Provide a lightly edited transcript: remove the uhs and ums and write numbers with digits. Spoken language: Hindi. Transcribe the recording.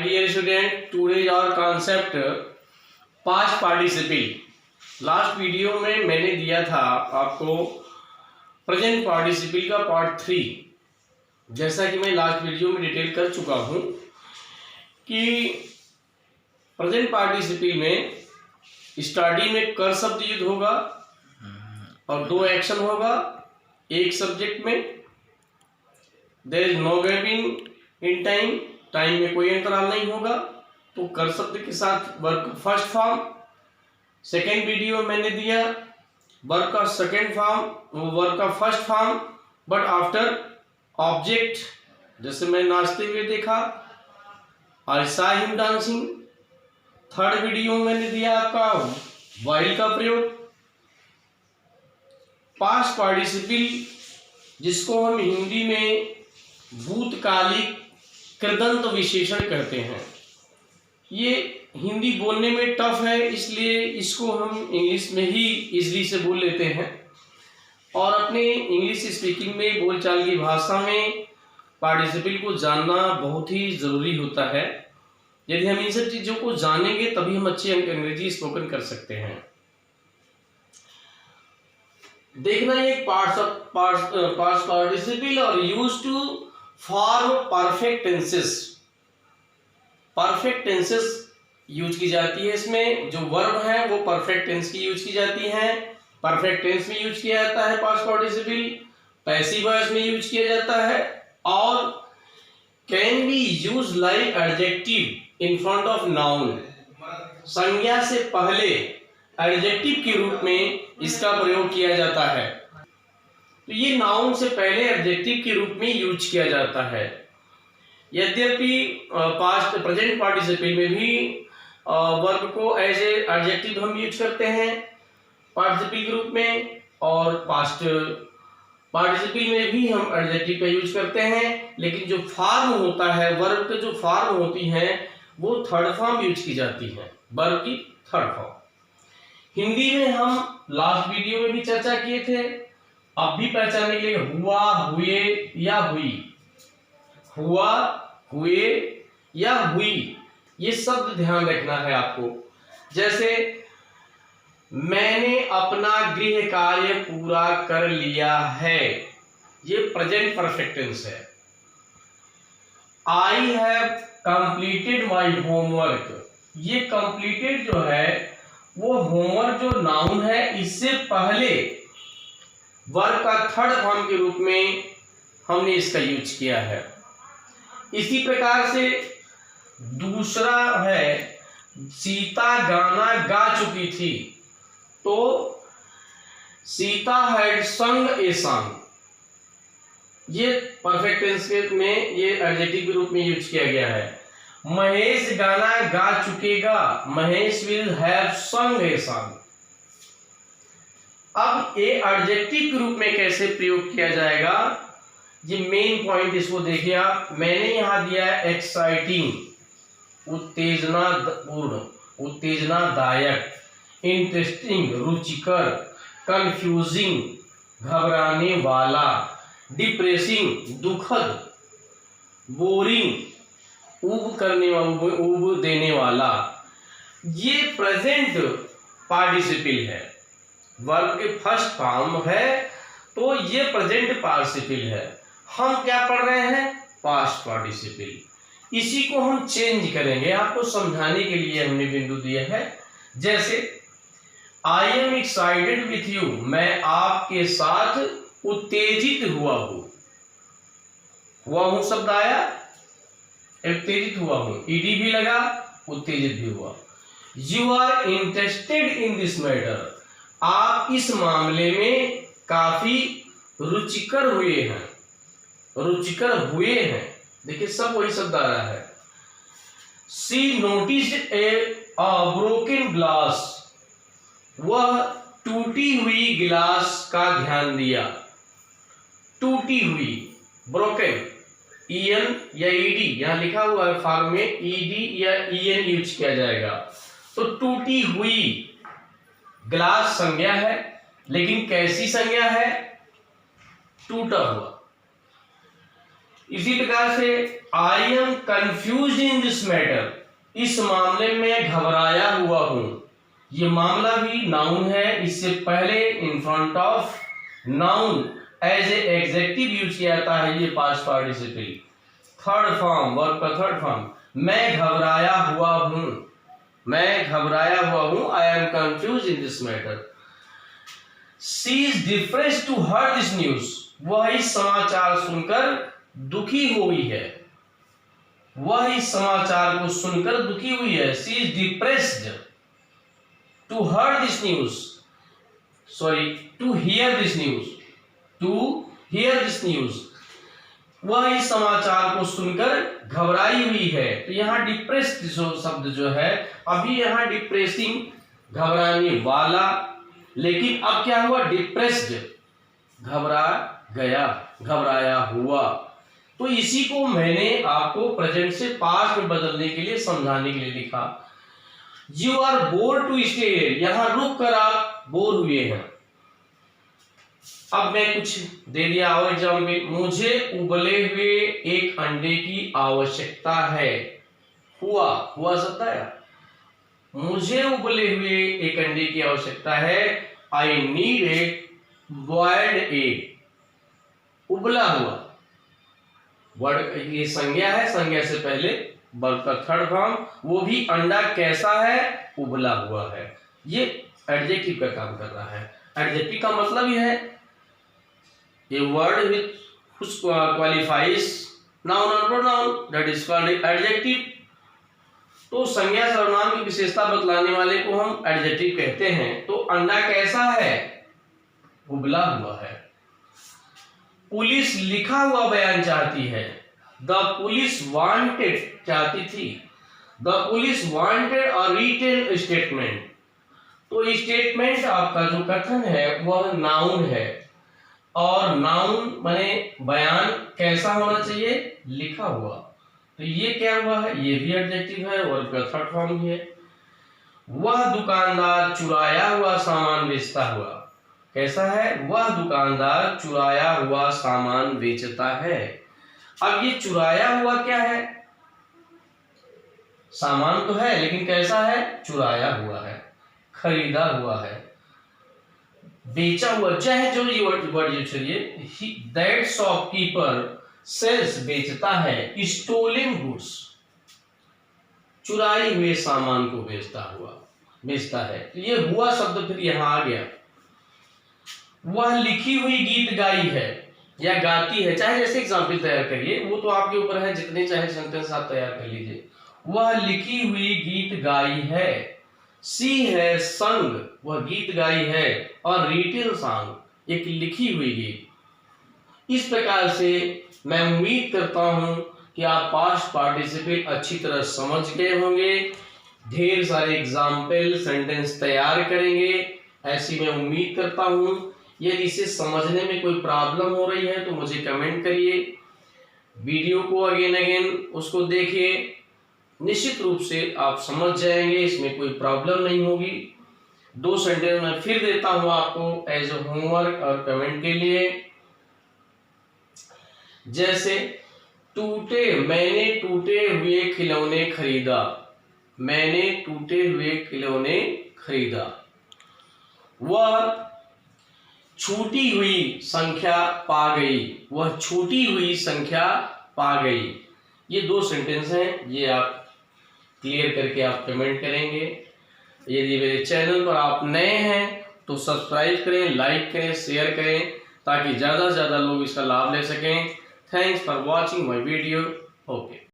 dear student, today our concept past participle. Last video में मैंने दिया था आपको प्रेजेंट पार्टिसिपल का पार्ट 3। जैसा कि मैं लास्ट वीडियो में डिटेल कर चुका हूं कि प्रेजेंट पार्टिसिपल में स्टार्टिंग में कर शब्द युद्ध होगा और 2 एक्शन होगा एक सब्जेक्ट में। There is no gapping in time, time में कोई अंतराल नहीं होगा। तो कर शब्द के साथ verb first form. Second video मैंने दिया वर्ब का सेकेंड फॉर्म, वर्ब का first form but after object, जैसे मैं नाचते हुए देखा, I saw him dancing. Third video मैंने दिया आपका व्हाइल का प्रयोग। पास्ट पार्टिसिपल जिसको हम हिंदी में भूतकालिक कृदंत विशेषण कहते हैं, ये हिंदी बोलने में टफ है, इसलिए इसको हम इंग्लिश में ही इजली से बोल लेते हैं। और अपने इंग्लिश स्पीकिंग में, बोलचाल की भाषा में पार्टिसिपल को जानना बहुत ही ज़रूरी होता है। यदि हम इन सब चीज़ों को जानेंगे तभी हम अच्छी अंग्रेजी स्पोकन कर सकते हैं। देखना ये पास्ट पार्टिसिपल और use to form perfect tenses. Perfect tenses use की जाती है। इसमें जो वर्ब है वो परफेक्ट टेंस की यूज की जाती है। परफेक्ट टेंस में यूज किया जाता है पास्ट पार्टिसिपल, पैसिव वॉइस में यूज किया जाता है और can be use like adjective in front of noun. संज्ञा से पहले एडजेक्टिव के रूप में इसका प्रयोग किया जाता है। तो ये नाउन से पहले एडजेक्टिव के रूप में यूज किया जाता है। यद्यपि पास्ट प्रेजेंट पार्टिसिपल में भी वर्ब को एज ए एडजेक्टिव हम यूज करते हैं पार्टिसिपल के रूप में, और पास्ट पार्टिसिपल में भी हम एडजेक्टिव का यूज करते हैं। लेकिन जो फॉर्म होता है, वर्ब के जो फॉर्म होती हैं वो थर्ड फॉर्म यूज की जाती है, वर्ब की थर्ड फॉर्म। हिंदी में हम लास्ट वीडियो में भी चर्चा किए थे, अब भी पहचानने के लिए हुआ, हुए या हुई, हुआ, हुए या हुई, ये शब्द ध्यान रखना है आपको। जैसे मैंने अपना गृह कार्य पूरा कर लिया है, ये प्रेजेंट परफेक्ट टेंस है। I have completed my homework, ये कंप्लीटेड जो है वो होमवर्क जो नाउन है, इससे पहले वर्ब का थर्ड फॉर्म के रूप में हमने इसका यूज किया है। इसी प्रकार से दूसरा है सीता गाना गा चुकी थी, तो सीता हैड संग ए सॉन्ग, ये परफेक्ट टेंस में ये एडजेक्टिव के रूप में यूज किया गया है। महेश गाना गा चुकेगा, महेश विल हैव संग ए सॉन्ग। अब ये एडजेक्टिव के रूप में कैसे प्रयोग किया जाएगा, ये मेन पॉइंट इसको देखिए आप। मैंने यहां दिया है एक्साइटिंग, उत्तेजनापूर्ण, उत्तेजनादायक, इंटरेस्टिंग, रुचिकर, कंफ्यूजिंग, घबराने वाला, डिप्रेसिंग, दुखद, बोरिंग, ऊब करने वाला, ऊब देने वाला। ये प्रेजेंट पार्टिसिपल है, वर्ब के फर्स्ट फॉर्म है, तो ये प्रेजेंट पार्टिसिपल है। हम क्या पढ़ रहे हैं, पास्ट पार्टिसिपल। इसी को हम चेंज करेंगे, आपको समझाने के लिए हमने बिंदु दिया है। जैसे I am excited with you, मैं आपके साथ उत्तेजित हुआ हूं। हुआ हूं शब्द आया, उत्तेजित हुआ हूं, ईडी भी लगा, उत्तेजित भी हुआ। You are interested in this matter, आप इस मामले में काफी रुचिकर हुए हैं, रुचिकर हुए हैं। देखिए सब वही शब्द आ रहा है। सी नोटिस्ड ए ब्रोकन ग्लास, वह टूटी हुई गिलास का ध्यान दिया। टूटी हुई, ब्रोकन, ईएन या ईडी यहां लिखा हुआ है फॉर्म में, ईडी या ईएन यूज किया जाएगा। तो टूटी हुई, ग्लास संज्ञा है, लेकिन कैसी संज्ञा है, टूटा हुआ। इसी प्रकार से आई am confuse in this matter, इस मामले में घबराया हुआ हूं। ये मामला भी नाउन है, इससे पहले in front of noun as a adjective use किया जाता है ये past participle. Third form, verb का थर्ड फॉर्म, मैं घबराया हुआ हूं, मैं घबराया हुआ हूं, I am confuse in this matter. She is depressed to hear this news, वह इस समाचार सुनकर दुखी हुई है, वह इस समाचार को सुनकर दुखी हुई है। She is depressed to hear this news, sorry to hear this news, to hear this news, वह इस समाचार को सुनकर घबराई हुई है। तो यहाँ डिप्रेस्ड शब्द जो है, अभी यहाँ डिप्रेसिंग, घबराने वाला, लेकिन अब क्या हुआ, डिप्रेस्ड, घबरा गया, घबराया हुआ। तो इसी को मैंने आपको प्रेजेंट से पास्ट में बदलने के लिए, समझाने के लिए लिखा। You are bored to stay here, यहां रुक कर आप बोर हुए हैं। अब मैं कुछ दे दिया और एग्जाम्पल, मुझे उबले हुए एक अंडे की आवश्यकता है। हुआ, हुआ शब्द आया, मुझे उबले हुए एक अंडे की आवश्यकता है। I need a boiled egg, उबला हुआ, वर्ड ये संज्ञा है, संज्ञा से पहले वर्ब का थर्ड फॉर्म, वो भी अंडा कैसा है, उबला हुआ है। ये एडजेक्टिव का काम कर रहा है। एडजेक्टिव का मतलब ये है a word which qualifies noun or pronoun, that is called adjective। तो संज्ञा सर्वनाम की विशेषता बतलाने वाले को हम एडजेक्टिव कहते हैं। तो अंडा कैसा है, उबला हुआ है। पुलिस लिखा हुआ बयान चाहती है, द पुलिस वांटेड, चाहती थी, the police wanted a written statement. तो स्टेटमेंट आपका जो कथन है वह नाउन है, और नाउन माने बयान कैसा होना चाहिए, लिखा हुआ। तो ये क्या हुआ है, ये भी एडजेक्टिव है, वर्ब का थर्ड फॉर्म भी है। वह दुकानदार चुराया हुआ सामान बेचता हुआ, कैसा है, वह दुकानदार चुराया हुआ सामान बेचता है। अब ये चुराया हुआ क्या है, सामान तो है लेकिन कैसा है, चुराया हुआ है, खरीदा हुआ है, बेचा हुआ, चाहे जो ये वर्ड यूज करिए। दैट शॉपकीपर सेल्स, बेचता है, स्टोलन गुड्स, चुराए हुए सामान को बेचता है। तो ये हुआ शब्द फिर यहां आ गया। वह लिखी हुई गीत गाई है या गाती है, चाहे जैसे एग्जाम्पल तैयार करिए, वो तो आपके ऊपर है, जितने चाहे सेंटेंस आप तैयार कर लीजिए। वह लिखी हुई गीत गाई है, सी है संग, वह गीत गाई है, और रिटेन सॉन्ग, एक लिखी हुई गीत। इस प्रकार से मैं उम्मीद करता हूं कि आप पास्ट पार्टिसिपल अच्छी तरह समझ गए होंगे, ढेर सारे एग्जाम्पल सेंटेंस तैयार करेंगे, ऐसी मैं उम्मीद करता हूं। यदि इसे समझने में कोई प्रॉब्लम हो रही है तो मुझे कमेंट करिए, वीडियो को अगेन उसको देखिए, निश्चित रूप से आप समझ जाएंगे, इसमें कोई प्रॉब्लम नहीं होगी। 2 सेंटेंस मैं फिर देता हूं आपको एज ए होमवर्क और कमेंट के लिए। जैसे टूटे, मैंने टूटे हुए खिलौने खरीदा, मैंने टूटे हुए खिलौने खरीदा। वह छूटी हुई संख्या पा गई, वह छूटी हुई संख्या पा गई। ये 2 सेंटेंस हैं, ये आप क्लियर करके आप कमेंट करेंगे। यदि मेरे चैनल पर आप नए हैं तो सब्सक्राइब करें, लाइक करें, शेयर करें, ताकि ज़्यादा से ज़्यादा लोग इसका लाभ ले सकें। Thanks for watching my video. Okay.